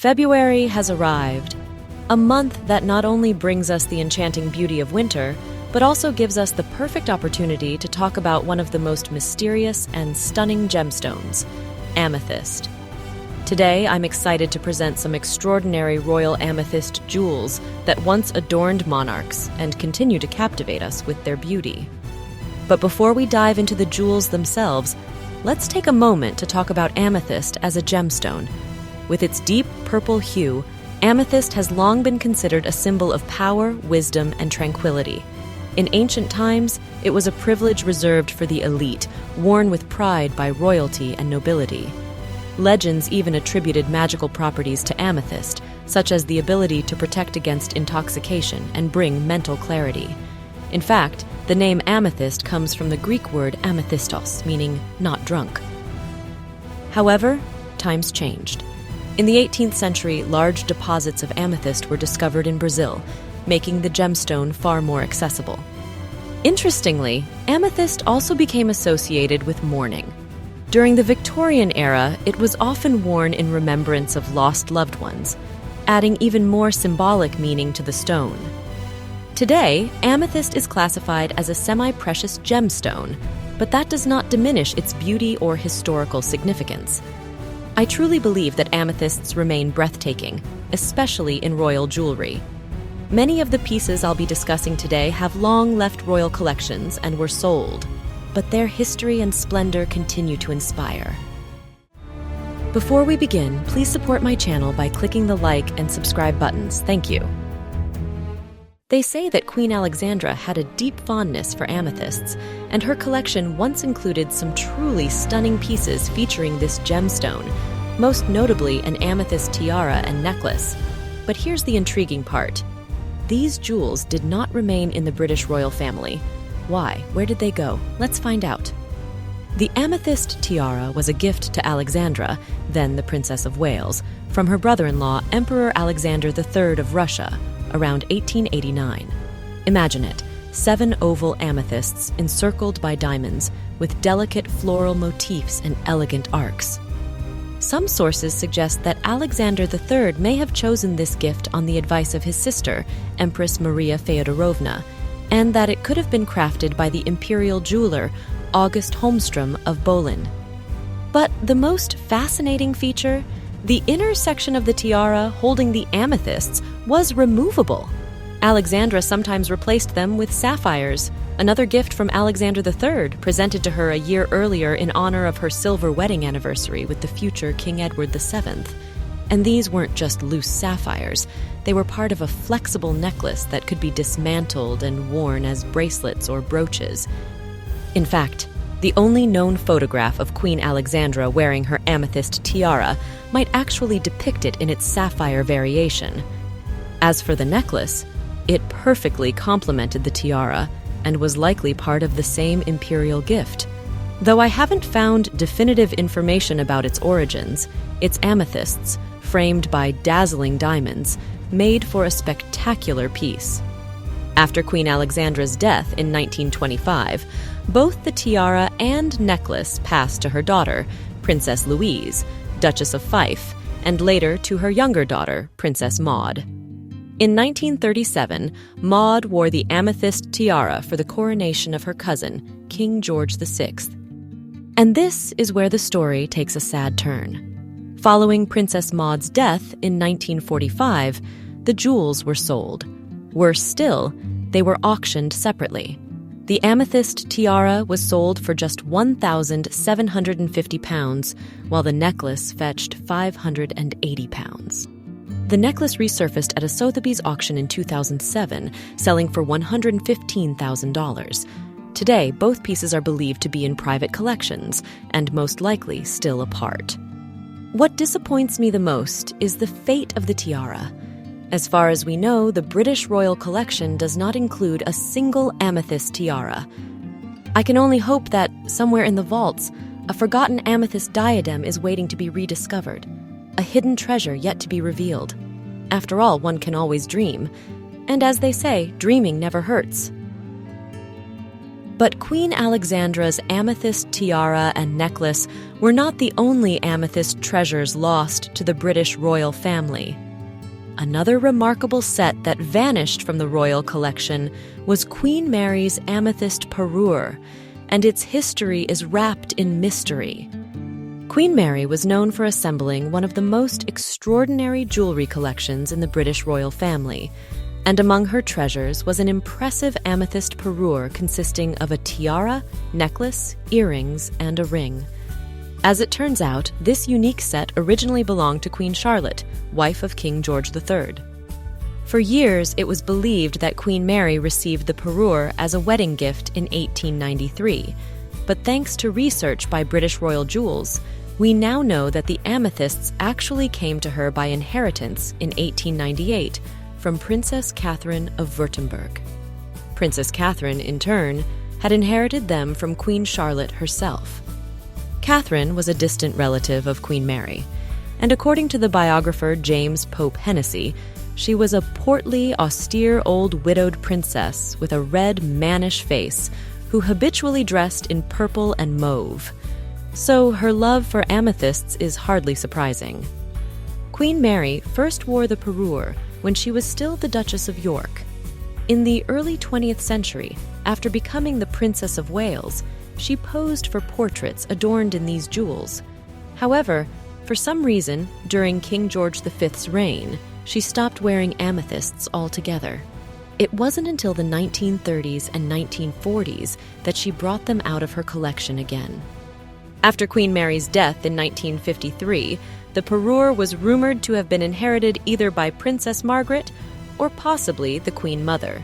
February has arrived, a month that not only brings us the enchanting beauty of winter, but also gives us the perfect opportunity to talk about one of the most mysterious and stunning gemstones, amethyst. Today, I'm excited to present some extraordinary royal amethyst jewels that once adorned monarchs and continue to captivate us with their beauty. But before we dive into the jewels themselves, let's take a moment to talk about amethyst as a gemstone. With its deep purple hue, amethyst has long been considered a symbol of power, wisdom, and tranquility. In ancient times, it was a privilege reserved for the elite, worn with pride by royalty and nobility. Legends even attributed magical properties to amethyst, such as the ability to protect against intoxication and bring mental clarity. In fact, the name amethyst comes from the Greek word amethystos, meaning not drunk. However, times changed. In the 18th century, large deposits of amethyst were discovered in Brazil, making the gemstone far more accessible. Interestingly, amethyst also became associated with mourning. During the Victorian era, it was often worn in remembrance of lost loved ones, adding even more symbolic meaning to the stone. Today, amethyst is classified as a semi-precious gemstone, but that does not diminish its beauty or historical significance. I truly believe that amethysts remain breathtaking, especially in royal jewelry. Many of the pieces I'll be discussing today have long left royal collections and were sold, but their history and splendor continue to inspire. Before we begin, please support my channel by clicking the like and subscribe buttons. Thank you. They say that Queen Alexandra had a deep fondness for amethysts, and her collection once included some truly stunning pieces featuring this gemstone, most notably an amethyst tiara and necklace. But here's the intriguing part. These jewels did not remain in the British royal family. Why? Where did they go? Let's find out. The amethyst tiara was a gift to Alexandra, then the Princess of Wales, from her brother-in-law, Emperor Alexander III of Russia, around 1889. Imagine it, 7 oval amethysts encircled by diamonds, with delicate floral motifs and elegant arcs. Some sources suggest that Alexander III may have chosen this gift on the advice of his sister, Empress Maria Feodorovna, and that it could have been crafted by the imperial jeweler August Holmström of Bolin. But the most fascinating feature, the inner section of the tiara holding the amethysts was removable. Alexandra sometimes replaced them with sapphires, another gift from Alexander III, presented to her a year earlier in honor of her silver wedding anniversary with the future King Edward VII. And these weren't just loose sapphires. They were part of a flexible necklace that could be dismantled and worn as bracelets or brooches. In fact, the only known photograph of Queen Alexandra wearing her amethyst tiara might actually depict it in its sapphire variation. As for the necklace, it perfectly complemented the tiara and was likely part of the same imperial gift. Though I haven't found definitive information about its origins, its amethysts, framed by dazzling diamonds, made for a spectacular piece. After Queen Alexandra's death in 1925, both the tiara and necklace passed to her daughter, Princess Louise, Duchess of Fife, and later to her younger daughter, Princess Maud. In 1937, Maud wore the amethyst tiara for the coronation of her cousin, King George VI. And this is where the story takes a sad turn. Following Princess Maud's death in 1945, the jewels were sold. Worse still, they were auctioned separately. The amethyst tiara was sold for just £1,750, while the necklace fetched £580. The necklace resurfaced at a Sotheby's auction in 2007, selling for $115,000. Today, both pieces are believed to be in private collections, and most likely still apart. What disappoints me the most is the fate of the tiara. As far as we know, the British royal collection does not include a single amethyst tiara. I can only hope that, somewhere in the vaults, a forgotten amethyst diadem is waiting to be rediscovered, a hidden treasure yet to be revealed. After all, one can always dream. And as they say, dreaming never hurts. But Queen Alexandra's amethyst tiara and necklace were not the only amethyst treasures lost to the British royal family. Another remarkable set that vanished from the royal collection was Queen Mary's Amethyst Parure, and its history is wrapped in mystery. Queen Mary was known for assembling one of the most extraordinary jewelry collections in the British royal family, and among her treasures was an impressive amethyst parure consisting of a tiara, necklace, earrings, and a ring. As it turns out, this unique set originally belonged to Queen Charlotte, wife of King George III. For years, it was believed that Queen Mary received the parure as a wedding gift in 1893, but thanks to research by British Royal Jewels, we now know that the amethysts actually came to her by inheritance in 1898 from Princess Catherine of Württemberg. Princess Catherine, in turn, had inherited them from Queen Charlotte herself. Catherine was a distant relative of Queen Mary, and according to the biographer James Pope Hennessy, she was a portly, austere old widowed princess with a red, mannish face who habitually dressed in purple and mauve. So her love for amethysts is hardly surprising. Queen Mary first wore the parure when she was still the Duchess of York. In the early 20th century, after becoming the Princess of Wales, she posed for portraits adorned in these jewels. However, for some reason, during King George V's reign, she stopped wearing amethysts altogether. It wasn't until the 1930s and 1940s that she brought them out of her collection again. After Queen Mary's death in 1953, the parure was rumored to have been inherited either by Princess Margaret or possibly the Queen Mother.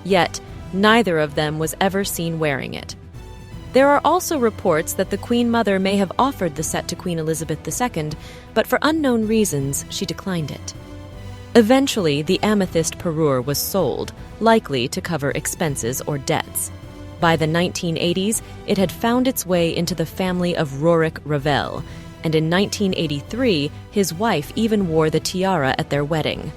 Yet, neither of them was ever seen wearing it. There are also reports that the Queen Mother may have offered the set to Queen Elizabeth II, but for unknown reasons, she declined it. Eventually, the amethyst parure was sold, likely to cover expenses or debts. By the 1980s, it had found its way into the family of Rorik Ravel, and in 1983, his wife even wore the tiara at their wedding.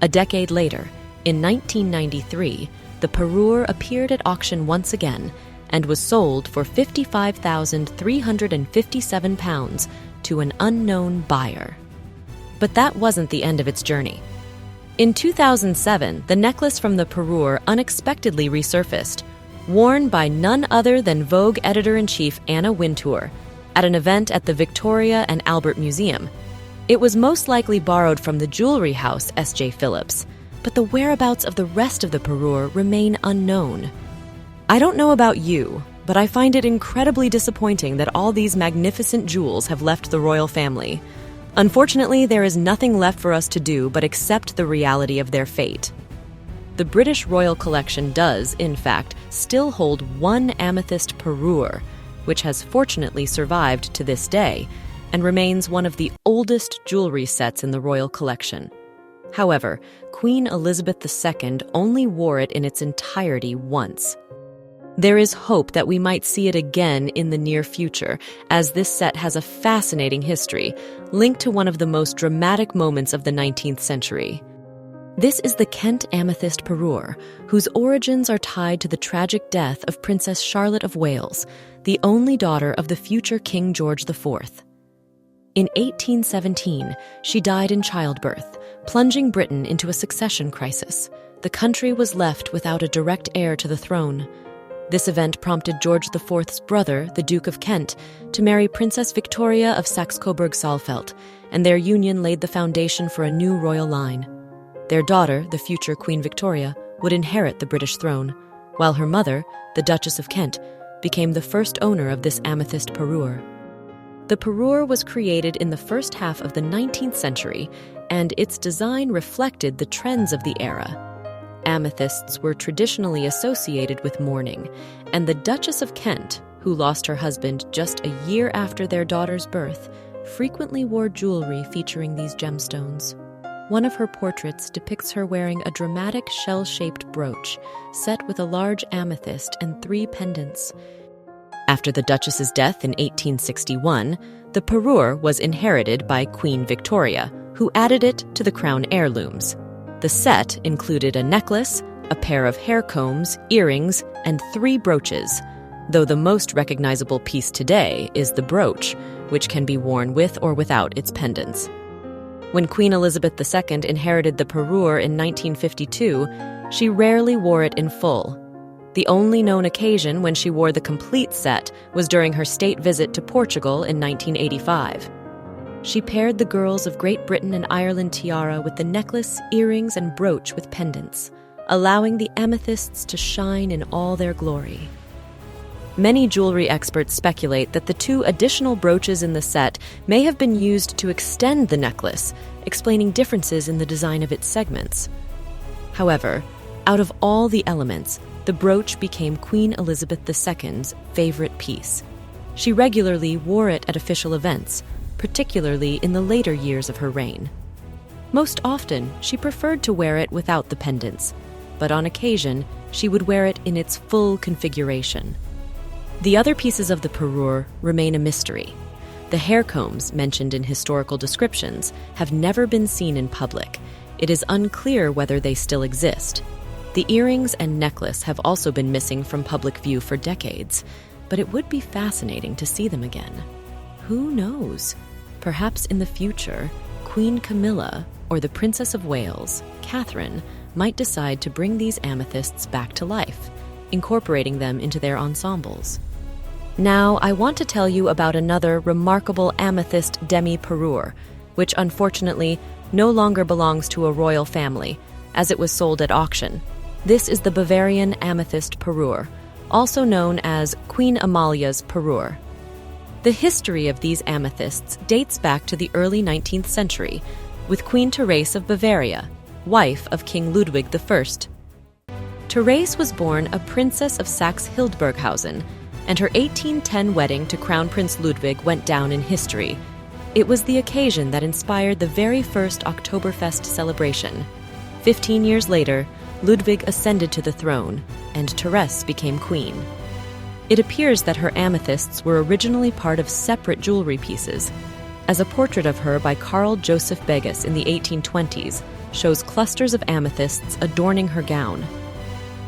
A decade later, in 1993, the parure appeared at auction once again and was sold for £55,357 to an unknown buyer. But that wasn't the end of its journey. In 2007, the necklace from the parure unexpectedly resurfaced, worn by none other than Vogue editor-in-chief Anna Wintour at an event at the Victoria and Albert Museum. It was most likely borrowed from the jewelry house S.J. Phillips, but the whereabouts of the rest of the parure remain unknown. I don't know about you, but I find it incredibly disappointing that all these magnificent jewels have left the royal family. Unfortunately, there is nothing left for us to do but accept the reality of their fate. The British Royal Collection does, in fact, still hold one amethyst parure, which has fortunately survived to this day and remains one of the oldest jewelry sets in the royal collection. However, Queen Elizabeth II only wore it in its entirety once. There is hope that we might see it again in the near future, as this set has a fascinating history, linked to one of the most dramatic moments of the 19th century. This is the Kent Amethyst Parure, whose origins are tied to the tragic death of Princess Charlotte of Wales, the only daughter of the future King George IV. In 1817, she died in childbirth, plunging Britain into a succession crisis. The country was left without a direct heir to the throne. This event prompted George IV's brother, the Duke of Kent, to marry Princess Victoria of Saxe-Coburg-Saalfeld, and their union laid the foundation for a new royal line. Their daughter, the future Queen Victoria, would inherit the British throne, while her mother, the Duchess of Kent, became the first owner of this amethyst parure. The parure was created in the first half of the 19th century, and its design reflected the trends of the era. Amethysts were traditionally associated with mourning, and the Duchess of Kent, who lost her husband just a year after their daughter's birth, frequently wore jewelry featuring these gemstones. One of her portraits depicts her wearing a dramatic shell-shaped brooch set with a large amethyst and 3 pendants. After the Duchess's death in 1861, the parure was inherited by Queen Victoria, who added it to the crown heirlooms. The set included a necklace, a pair of hair combs, earrings, and 3 brooches, though the most recognizable piece today is the brooch, which can be worn with or without its pendants. When Queen Elizabeth II inherited the parure in 1952, she rarely wore it in full. The only known occasion when she wore the complete set was during her state visit to Portugal in 1985. She paired the girls of Great Britain and Ireland tiara with the necklace, earrings, and brooch with pendants, allowing the amethysts to shine in all their glory. Many jewelry experts speculate that the 2 additional brooches in the set may have been used to extend the necklace, explaining differences in the design of its segments. However, out of all the elements, the brooch became Queen Elizabeth II's favorite piece. She regularly wore it at official events, particularly in the later years of her reign. Most often, she preferred to wear it without the pendants, but on occasion, she would wear it in its full configuration. The other pieces of the parure remain a mystery. The hair combs mentioned in historical descriptions have never been seen in public. It is unclear whether they still exist. The earrings and necklace have also been missing from public view for decades, but it would be fascinating to see them again. Who knows? Perhaps in the future, Queen Camilla or the Princess of Wales, Catherine, might decide to bring these amethysts back to life, incorporating them into their ensembles. Now, I want to tell you about another remarkable amethyst demi-parure, which unfortunately no longer belongs to a royal family, as it was sold at auction. This is the Bavarian Amethyst Parure, also known as Queen Amalia's Parure. The history of these amethysts dates back to the early 19th century, with Queen Therese of Bavaria, wife of King Ludwig I. Therese was born a princess of Saxe-Hildburghausen, and her 1810 wedding to Crown Prince Ludwig went down in history. It was the occasion that inspired the very first Oktoberfest celebration. 15 years later, Ludwig ascended to the throne, and Therese became queen. It appears that her amethysts were originally part of separate jewelry pieces, as a portrait of her by Carl Joseph Begas in the 1820s shows clusters of amethysts adorning her gown.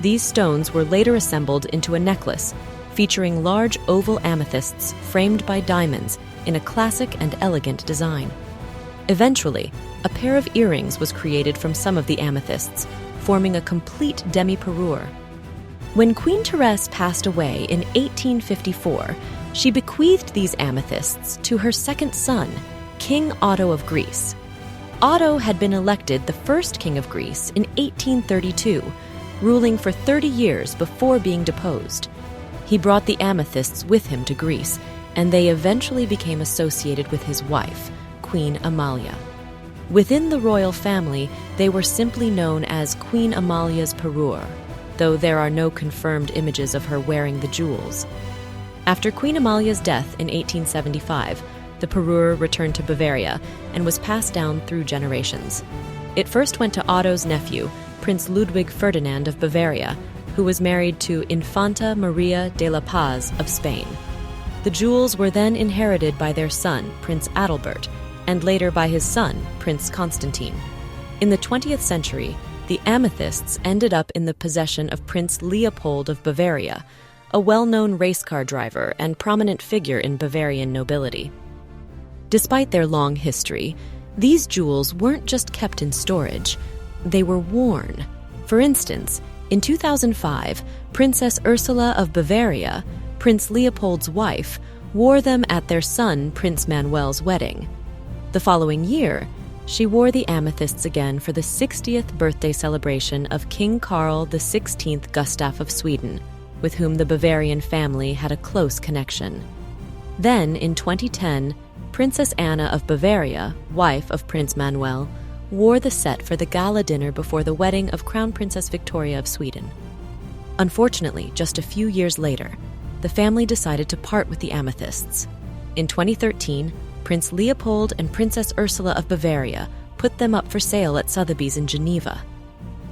These stones were later assembled into a necklace featuring large oval amethysts framed by diamonds in a classic and elegant design. Eventually, a pair of earrings was created from some of the amethysts, forming a complete demi-parure. When Queen Therese passed away in 1854, she bequeathed these amethysts to her second son, King Otto of Greece. Otto had been elected the first king of Greece in 1832, ruling for 30 years before being deposed. He brought the amethysts with him to Greece, and they eventually became associated with his wife, Queen Amalia. Within the royal family, they were simply known as Queen Amalia's Parure, though there are no confirmed images of her wearing the jewels. After Queen Amalia's death in 1875, the parure returned to Bavaria and was passed down through generations. It first went to Otto's nephew, Prince Ludwig Ferdinand of Bavaria, who was married to Infanta Maria de la Paz of Spain. The jewels were then inherited by their son, Prince Adalbert, and later by his son, Prince Constantine. In the 20th century, the amethysts ended up in the possession of Prince Leopold of Bavaria, a well-known race car driver and prominent figure in Bavarian nobility. Despite their long history, these jewels weren't just kept in storage, they were worn. For instance, in 2005, Princess Ursula of Bavaria, Prince Leopold's wife, wore them at their son Prince Manuel's wedding. The following year, she wore the amethysts again for the 60th birthday celebration of King Carl XVI Gustaf of Sweden, with whom the Bavarian family had a close connection. Then, in 2010, Princess Anna of Bavaria, wife of Prince Manuel, wore the set for the gala dinner before the wedding of Crown Princess Victoria of Sweden. Unfortunately, just a few years later, the family decided to part with the amethysts. In 2013, Prince Leopold and Princess Ursula of Bavaria put them up for sale at Sotheby's in Geneva.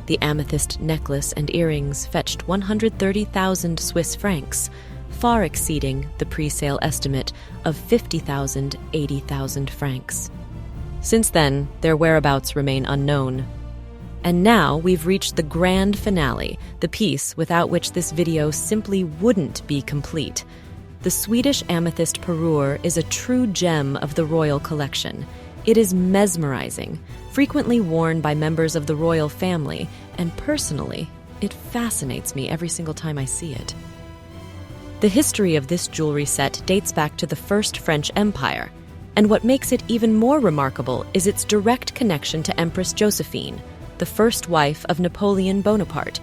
The amethyst necklace and earrings fetched 130,000 Swiss francs, far exceeding the pre-sale estimate of 80,000 francs. Since then, their whereabouts remain unknown. And now we've reached the grand finale, the piece without which this video simply wouldn't be complete. The Swedish Amethyst Parure is a true gem of the royal collection. It is mesmerizing, frequently worn by members of the royal family, and personally, it fascinates me every single time I see it. The history of this jewelry set dates back to the First French Empire, and what makes it even more remarkable is its direct connection to Empress Josephine, the first wife of Napoleon Bonaparte.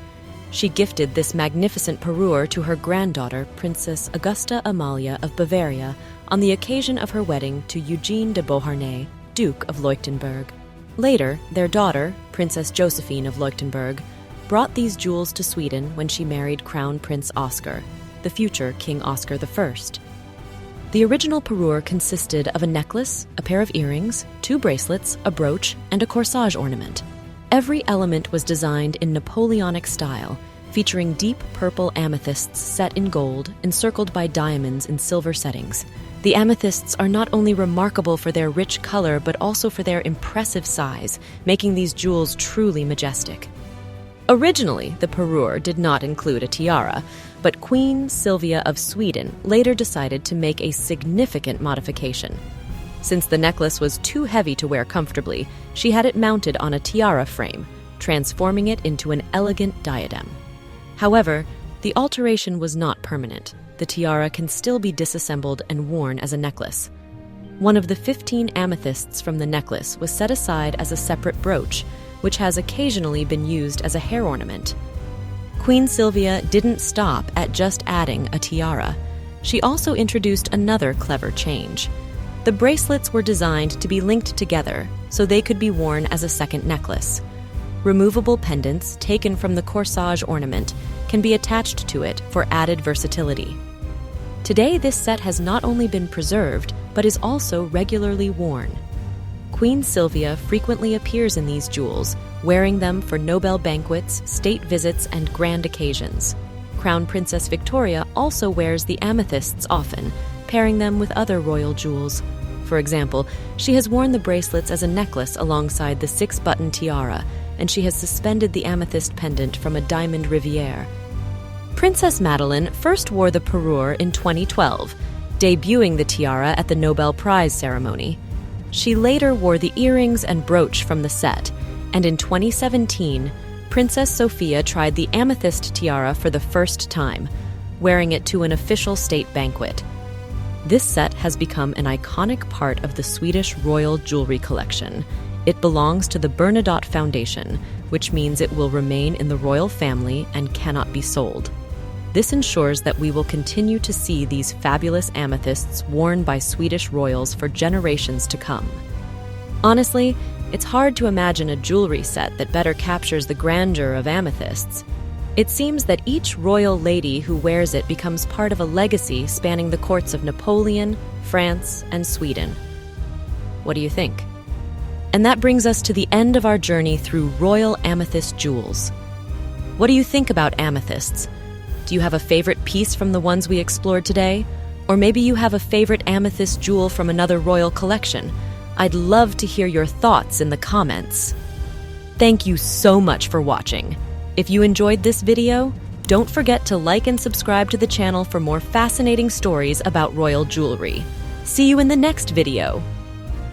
She gifted this magnificent parure to her granddaughter, Princess Augusta Amalia of Bavaria, on the occasion of her wedding to Eugene de Beauharnais, Duke of Leuchtenberg. Later, their daughter, Princess Josephine of Leuchtenberg, brought these jewels to Sweden when she married Crown Prince Oscar, the future King Oscar I. The original parure consisted of a necklace, a pair of earrings, 2 bracelets, a brooch, and a corsage ornament. Every element was designed in Napoleonic style, featuring deep purple amethysts set in gold, encircled by diamonds in silver settings. The amethysts are not only remarkable for their rich color, but also for their impressive size, making these jewels truly majestic. Originally, the parure did not include a tiara, but Queen Sylvia of Sweden later decided to make a significant modification. Since the necklace was too heavy to wear comfortably, she had it mounted on a tiara frame, transforming it into an elegant diadem. However, the alteration was not permanent. The tiara can still be disassembled and worn as a necklace. One of the 15 amethysts from the necklace was set aside as a separate brooch, which has occasionally been used as a hair ornament. Queen Sylvia didn't stop at just adding a tiara. She also introduced another clever change. The bracelets were designed to be linked together so they could be worn as a second necklace. Removable pendants taken from the corsage ornament can be attached to it for added versatility. Today, this set has not only been preserved, but is also regularly worn. Queen Sylvia frequently appears in these jewels, wearing them for Nobel banquets, state visits, and grand occasions. Crown Princess Victoria also wears the amethysts often, pairing them with other royal jewels. For example, she has worn the bracelets as a necklace alongside the 6-button tiara, and she has suspended the amethyst pendant from a diamond rivière. Princess Madeleine first wore the parure in 2012, debuting the tiara at the Nobel Prize ceremony. She later wore the earrings and brooch from the set, and in 2017, Princess Sophia tried the amethyst tiara for the first time, wearing it to an official state banquet. This set has become an iconic part of the Swedish royal jewelry collection. It belongs to the Bernadotte Foundation, which means it will remain in the royal family and cannot be sold. This ensures that we will continue to see these fabulous amethysts worn by Swedish royals for generations to come. Honestly, it's hard to imagine a jewelry set that better captures the grandeur of amethysts. It seems that each royal lady who wears it becomes part of a legacy spanning the courts of Napoleon, France, and Sweden. What do you think? And that brings us to the end of our journey through royal amethyst jewels. What do you think about amethysts? Do you have a favorite piece from the ones we explored today? Or maybe you have a favorite amethyst jewel from another royal collection? I'd love to hear your thoughts in the comments. Thank you so much for watching. If you enjoyed this video, don't forget to like and subscribe to the channel for more fascinating stories about royal jewelry. See you in the next video.